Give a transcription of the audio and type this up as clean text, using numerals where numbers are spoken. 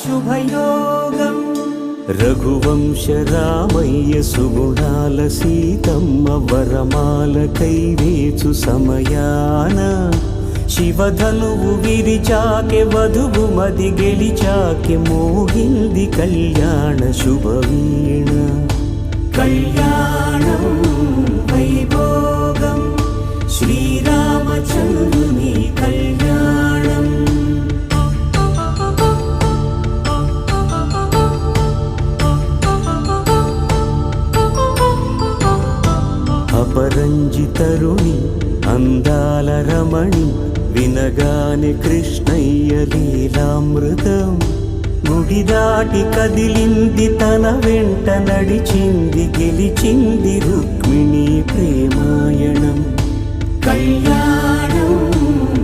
శుభయోగం రఘువంశ రామయ్య సుగుణాల సీతమ్మ వరమాల కైవేచు సమయాన శివధనువు విరిచాకె వధువు మది గెలిచాకె మోగింది కళ్యాణ శుభవీణ కళ్యాణం వైభోగం శ్రీరామచంద్రుని కళ్యాణం అపరంజి తరుణి అందాల రమణి వినగానే కృష్ణయ్య లీలామృతం గుడి దాటి కదిలింది తన వెంట నడిచింది గెలిచింది రుక్మిణి ప్రేమాయణం కళ్యాణ